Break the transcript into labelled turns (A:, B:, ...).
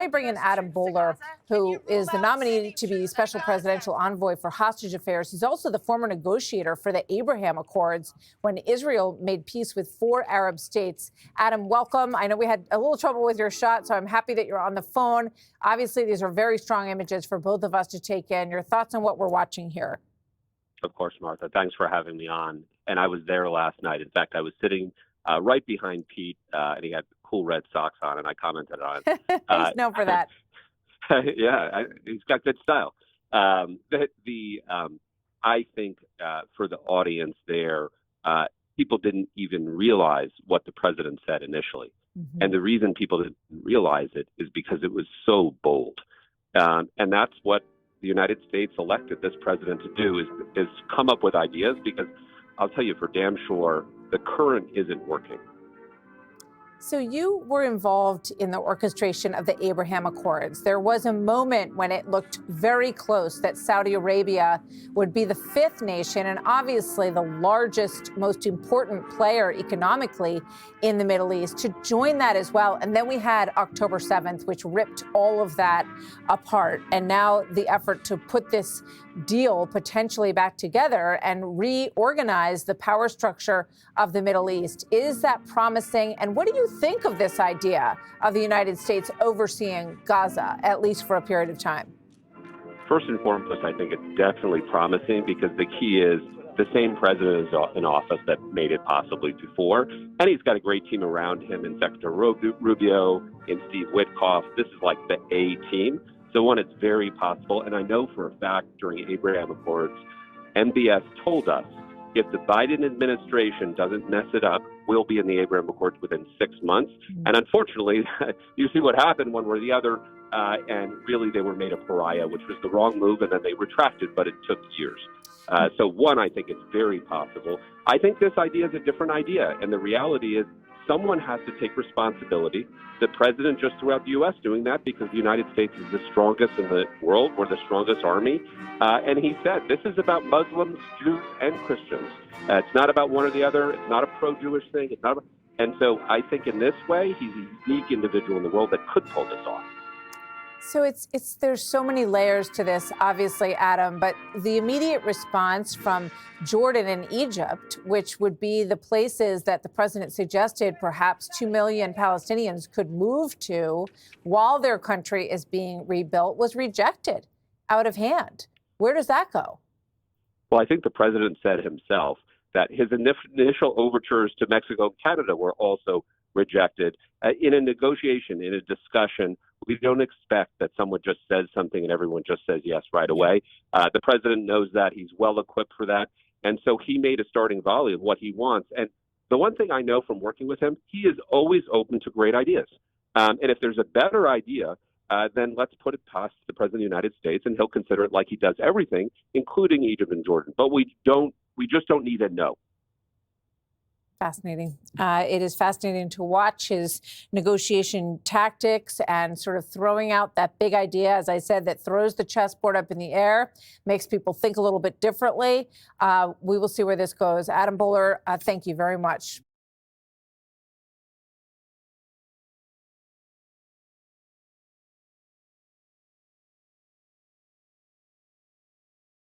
A: I bring in Adam Boehler, who is the nominee to be special presidential envoy for hostage affairs. He's also the former negotiator for the Abraham Accords when Israel made peace with 4 Arab states. Adam, welcome. I know we had a little trouble with your shot, so I'm happy that you're on the phone. Obviously, these are very strong images for both of us to take in. Your thoughts on what we're watching here?
B: Of course, Martha. Thanks for having me on. And I was there last night. In fact, I was sitting right behind Pete, and he had cool red socks on, and I commented on it.
A: He's known for that.
B: Yeah, he's got good style. I think for the audience there, people didn't even realize what the president said initially. Mm-hmm. And the reason people didn't realize it is because it was so bold. And that's what the United States elected this president to do, is come up with ideas, because I'll tell you for damn sure, the current isn't working.
A: So you were involved in the orchestration of the Abraham Accords. There was a moment when it looked very close that Saudi Arabia would be the 5th nation and obviously the largest, most important player economically in the Middle East to join that as well. And then we had October 7th, which ripped all of that apart. And now the effort to put this deal potentially back together and reorganize the power structure of the Middle East. Is that promising? And what do you think of this idea of the United States overseeing Gaza, at least for a period of time?
B: First and foremost, I think it's definitely promising, because the key is the same president is in office that made it possibly before. And he's got a great team around him in Secretary Rubio, in Steve Witkoff. This is like the A team. So one, it's very possible. And I know for a fact during Abraham Accords, MBS told us if the Biden administration doesn't mess it up, we'll be in the Abraham Accords within 6 months. Mm-hmm. And unfortunately, you see what happened one way or the other. And really, they were made a pariah, which was the wrong move. And then they retracted, but it took years. So one, I think it's very possible. I think this idea is a different idea. And the reality is someone has to take responsibility. The president just threw out the U.S. doing that because the United States is the strongest in the world. We're the strongest army. And he said, this is about Muslims, Jews, and Christians. It's not about one or the other. It's not a pro-Jewish thing. It's not. And so I think in this way, he's a unique individual in the world that could pull this off.
A: So there's so many layers to this, obviously, Adam, but the immediate response from Jordan and Egypt, which would be the places that the president suggested perhaps 2 million Palestinians could move to while their country is being rebuilt, was rejected out of hand. Where does that go?
B: Well, I think the president said himself that his initial overtures to Mexico and Canada were also rejected. In a negotiation, in a discussion, we don't expect that someone just says something and everyone just says yes right away. The president knows that. He's well equipped for that. And so he made a starting volley of what he wants. And the one thing I know from working with him, he is always open to great ideas. And if there's a better idea, then let's put it past the president of the United States, and he'll consider it like he does everything, including Egypt and Jordan. But we just don't need a no.
A: Fascinating. It is fascinating to watch his negotiation tactics and sort of throwing out that big idea, as I said, that throws the chessboard up in the air, makes people think a little bit differently. We will see where this goes. Adam Boehler, thank you very much.